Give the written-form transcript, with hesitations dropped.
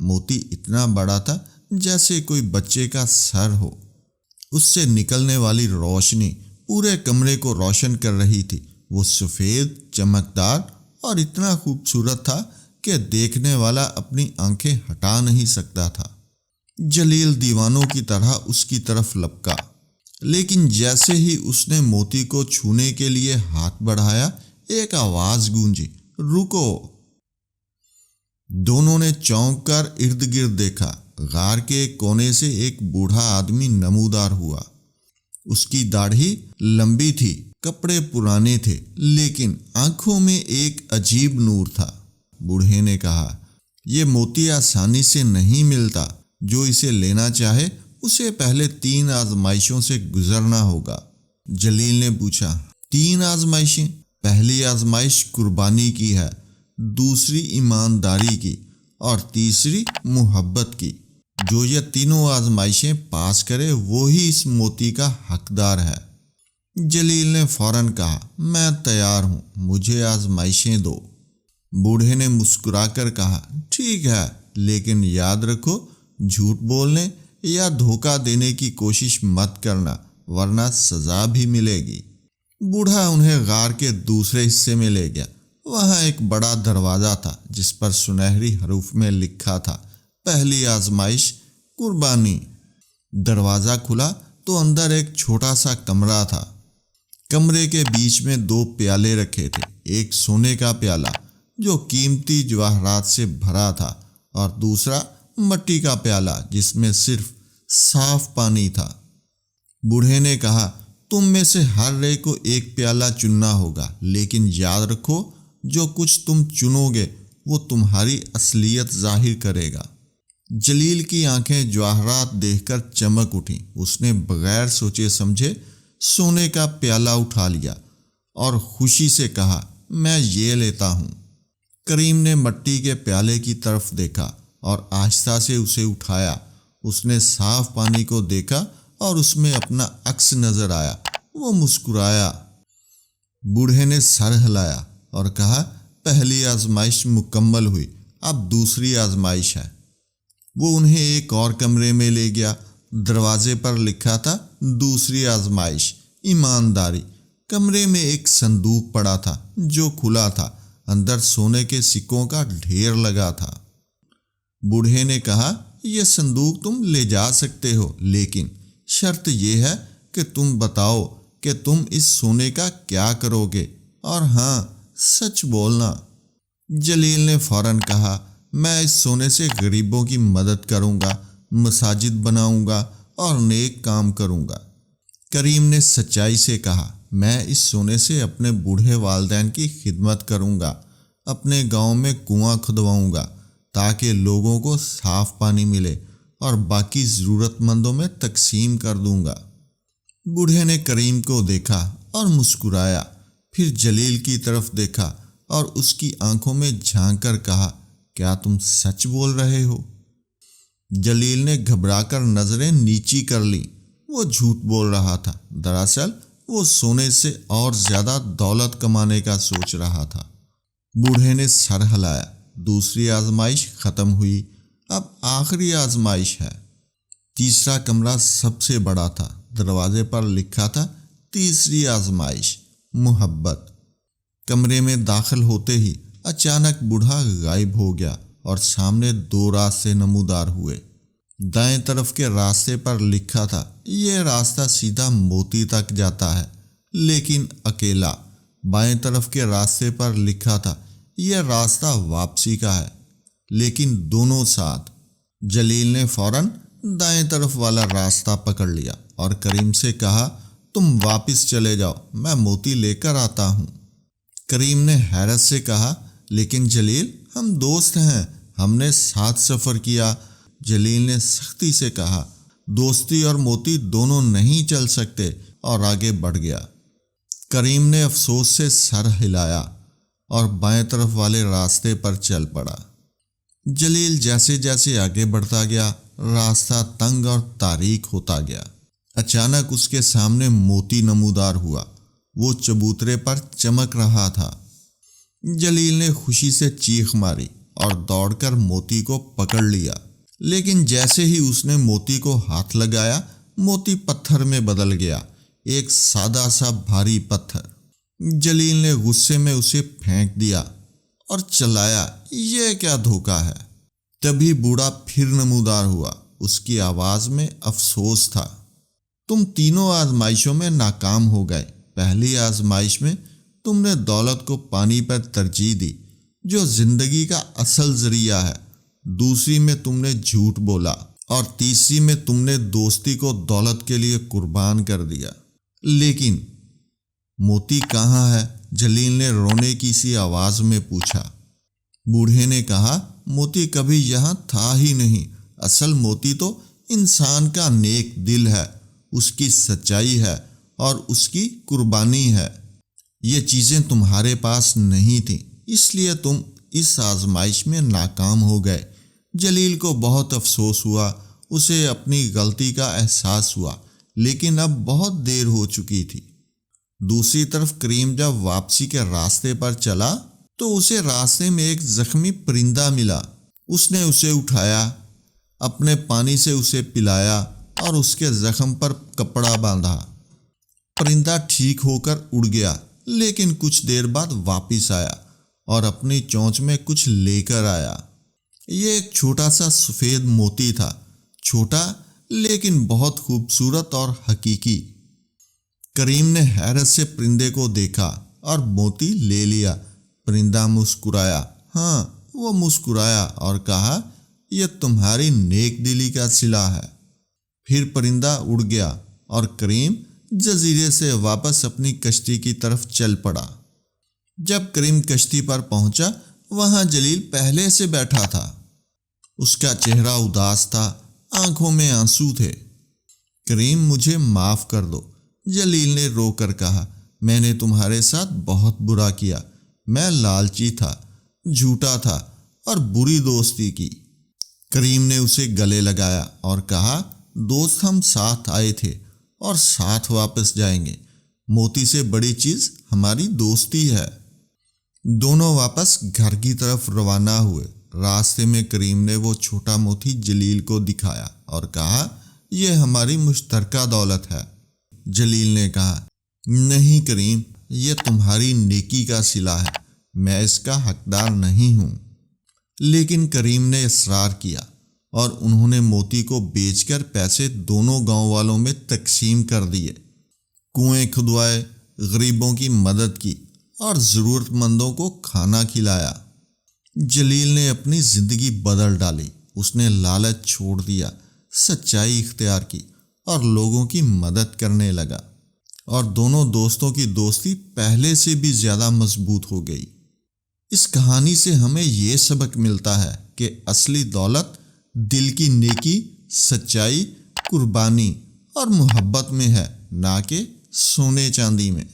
موتی اتنا بڑا تھا جیسے کوئی بچے کا سر ہو۔ اس سے نکلنے والی روشنی پورے کمرے کو روشن کر رہی تھی۔ وہ سفید، چمکدار اور اتنا خوبصورت تھا کہ دیکھنے والا اپنی آنکھیں ہٹا نہیں سکتا تھا۔ جلیل دیوانوں کی طرح اس کی طرف لپکا، لیکن جیسے ہی اس نے موتی کو چھونے کے لیے ہاتھ بڑھایا، ایک آواز گونجی، رکو۔ دونوں نے چونک کر ارد گرد دیکھا۔ غار کے ایک کونے سے ایک بوڑھا آدمی نمودار ہوا۔ اس کی داڑھی لمبی تھی، کپڑے پرانے تھے، لیکن آنکھوں میں ایک عجیب نور تھا۔ بوڑھے نے کہا، یہ موتی آسانی سے نہیں ملتا، جو اسے لینا چاہے اسے پہلے 3 آزمائشوں سے گزرنا ہوگا۔ جلیل نے پوچھا، 3 آزمائشیں؟ پہلی آزمائش قربانی کی ہے، دوسری ایمانداری کی، اور تیسری محبت کی۔ جو یہ تینوں آزمائشیں پاس کرے وہی اس موتی کا حقدار ہے۔ جلیل نے فوراً کہا، میں تیار ہوں، مجھے آزمائشیں دو۔ بوڑھے نے مسکرا کر کہا، ٹھیک ہے، لیکن یاد رکھو، جھوٹ بولنے یا دھوکہ دینے کی کوشش مت کرنا، ورنہ سزا بھی ملے گی۔ بوڑھا انہیں غار کے دوسرے حصے میں لے گیا۔ وہاں ایک بڑا دروازہ تھا جس پر سنہری حروف میں لکھا تھا، پہلی آزمائش قربانی۔ دروازہ کھلا تو اندر ایک چھوٹا سا کمرہ تھا۔ کمرے کے بیچ میں 2 پیالے رکھے تھے، ایک سونے کا پیالہ جو قیمتی جواہرات سے بھرا تھا، اور دوسرا مٹی کا پیالہ جس میں صرف صاف پانی تھا۔ بوڑھے نے کہا، تم میں سے ہر ایک کو ایک پیالہ چننا ہوگا، لیکن یاد رکھو، جو کچھ تم چنو گے وہ تمہاری اصلیت ظاہر کرے گا۔ جلیل کی آنکھیں جواہرات دیکھ کر چمک اٹھیں۔ اس نے بغیر سوچے سمجھے سونے کا پیالہ اٹھا لیا اور خوشی سے کہا، میں یہ لیتا ہوں۔ کریم نے مٹی کے پیالے کی طرف دیکھا اور آہستہ سے اسے اٹھایا۔ اس نے صاف پانی کو دیکھا اور اس میں اپنا عکس نظر آیا۔ وہ مسکرایا۔ بوڑھے نے سر ہلایا اور کہا، پہلی آزمائش مکمل ہوئی، اب دوسری آزمائش ہے۔ وہ انہیں ایک اور کمرے میں لے گیا۔ دروازے پر لکھا تھا، دوسری آزمائش ایمانداری۔ کمرے میں ایک صندوق پڑا تھا جو کھلا تھا، اندر سونے کے سکوں کا ڈھیر لگا تھا۔ بوڑھے نے کہا، یہ صندوق تم لے جا سکتے ہو، لیکن شرط یہ ہے کہ تم بتاؤ کہ تم اس سونے کا کیا کرو گے، اور ہاں، سچ بولنا۔ جلیل نے فوراً کہا، میں اس سونے سے غریبوں کی مدد کروں گا، مساجد بناؤں گا اور نیک کام کروں گا۔ کریم نے سچائی سے کہا، میں اس سونے سے اپنے بوڑھے والدین کی خدمت کروں گا، اپنے گاؤں میں کنواں کھدواؤں گا تاکہ لوگوں کو صاف پانی ملے، اور باقی ضرورت مندوں میں تقسیم کر دوں گا۔ بوڑھے نے کریم کو دیکھا اور مسکرایا، پھر جلیل کی طرف دیکھا اور اس کی آنکھوں میں جھانک کر کہا، کیا تم سچ بول رہے ہو؟ جلیل نے گھبرا کر نظریں نیچی کر لیں۔ وہ جھوٹ بول رہا تھا، دراصل وہ سونے سے اور زیادہ دولت کمانے کا سوچ رہا تھا۔ بوڑھے نے سر ہلایا۔ دوسری آزمائش ختم ہوئی، اب آخری آزمائش ہے۔ تیسرا کمرہ سب سے بڑا تھا۔ دروازے پر لکھا تھا، تیسری آزمائش محبت۔ کمرے میں داخل ہوتے ہی اچانک بوڑھا غائب ہو گیا اور سامنے 2 راستے نمودار ہوئے۔ دائیں طرف کے راستے پر لکھا تھا، یہ راستہ سیدھا موتی تک جاتا ہے، لیکن اکیلا۔ بائیں طرف کے راستے پر لکھا تھا، یہ راستہ واپسی کا ہے، لیکن دونوں ساتھ۔ جلیل نے فوراً دائیں طرف والا راستہ پکڑ لیا اور کریم سے کہا، تم واپس چلے جاؤ، میں موتی لے کر آتا ہوں۔ کریم نے حیرت سے کہا، لیکن جلیل، ہم دوست ہیں، ہم نے ساتھ سفر کیا۔ جلیل نے سختی سے کہا، دوستی اور موتی دونوں نہیں چل سکتے، اور آگے بڑھ گیا۔ کریم نے افسوس سے سر ہلایا اور بائیں طرف والے راستے پر چل پڑا۔ جلیل جیسے جیسے آگے بڑھتا گیا، راستہ تنگ اور تاریک ہوتا گیا۔ اچانک اس کے سامنے موتی نمودار ہوا۔ وہ چبوترے پر چمک رہا تھا۔ جلیل نے خوشی سے چیخ ماری اور دوڑ کر موتی کو پکڑ لیا، لیکن جیسے ہی اس نے موتی کو ہاتھ لگایا، موتی پتھر میں بدل گیا، ایک سادہ سا بھاری پتھر۔ جلیل نے غصے میں اسے پھینک دیا اور چلایا، یہ کیا دھوکہ ہے۔ تبھی بوڑھا پھر نمودار ہوا، اس کی آواز میں افسوس تھا۔ تم تینوں آزمائشوں میں ناکام ہو گئے۔ پہلی آزمائش میں تم نے دولت کو پانی پر ترجیح دی، جو زندگی کا اصل ذریعہ ہے۔ دوسری میں تم نے جھوٹ بولا، اور تیسری میں تم نے دوستی کو دولت کے لیے قربان کر دیا۔ لیکن موتی کہاں ہے؟ جلیل نے رونے کی سی آواز میں پوچھا۔ بوڑھے نے کہا، موتی کبھی یہاں تھا ہی نہیں۔ اصل موتی تو انسان کا نیک دل ہے، اس کی سچائی ہے اور اس کی قربانی ہے۔ یہ چیزیں تمہارے پاس نہیں تھیں، اس لیے تم اس آزمائش میں ناکام ہو گئے۔ جلیل کو بہت افسوس ہوا، اسے اپنی غلطی کا احساس ہوا، لیکن اب بہت دیر ہو چکی تھی۔ دوسری طرف کریم جب واپسی کے راستے پر چلا تو اسے راستے میں ایک زخمی پرندہ ملا۔ اس نے اسے اٹھایا، اپنے پانی سے اسے پلایا اور اس کے زخم پر کپڑا باندھا۔ پرندہ ٹھیک ہو کر اڑ گیا، لیکن کچھ دیر بعد واپس آیا اور اپنی چونچ میں کچھ لے کر آیا۔ یہ ایک چھوٹا سا سفید موتی تھا، چھوٹا لیکن بہت خوبصورت اور حقیقی۔ کریم نے حیرت سے پرندے کو دیکھا اور موتی لے لیا۔ پرندہ مسکرایا، ہاں وہ مسکرایا اور کہا، یہ تمہاری نیک دلی کا صلہ ہے۔ پھر پرندہ اڑ گیا اور کریم جزیرے سے واپس اپنی کشتی کی طرف چل پڑا۔ جب کریم کشتی پر پہنچا، وہاں جلیل پہلے سے بیٹھا تھا۔ اس کا چہرہ اداس تھا، آنکھوں میں آنسو تھے۔ کریم مجھے معاف کر دو، جلیل نے رو کر کہا، میں نے تمہارے ساتھ بہت برا کیا۔ میں لالچی تھا، جھوٹا تھا اور بری دوستی کی۔ کریم نے اسے گلے لگایا اور کہا، دوست ہم ساتھ آئے تھے اور ساتھ واپس جائیں گے۔ موتی سے بڑی چیز ہماری دوستی ہے۔ دونوں واپس گھر کی طرف روانہ ہوئے۔ راستے میں کریم نے وہ چھوٹا موتی جلیل کو دکھایا اور کہا، یہ ہماری مشترکہ دولت ہے۔ جلیل نے کہا، نہیں کریم، یہ تمہاری نیکی کا صلہ ہے، میں اس کا حقدار نہیں ہوں۔ لیکن کریم نے اصرار کیا اور انہوں نے موتی کو بیچ کر پیسے دونوں گاؤں والوں میں تقسیم کر دیے، کنویں کھدوائے، غریبوں کی مدد کی اور ضرورت مندوں کو کھانا کھلایا۔ جلیل نے اپنی زندگی بدل ڈالی۔ اس نے لالچ چھوڑ دیا، سچائی اختیار کی اور لوگوں کی مدد کرنے لگا، اور دونوں دوستوں کی دوستی پہلے سے بھی زیادہ مضبوط ہو گئی۔ اس کہانی سے ہمیں یہ سبق ملتا ہے کہ اصلی دولت دل کی نیکی، سچائی، قربانی اور محبت میں ہے، نہ کہ سونے چاندی میں۔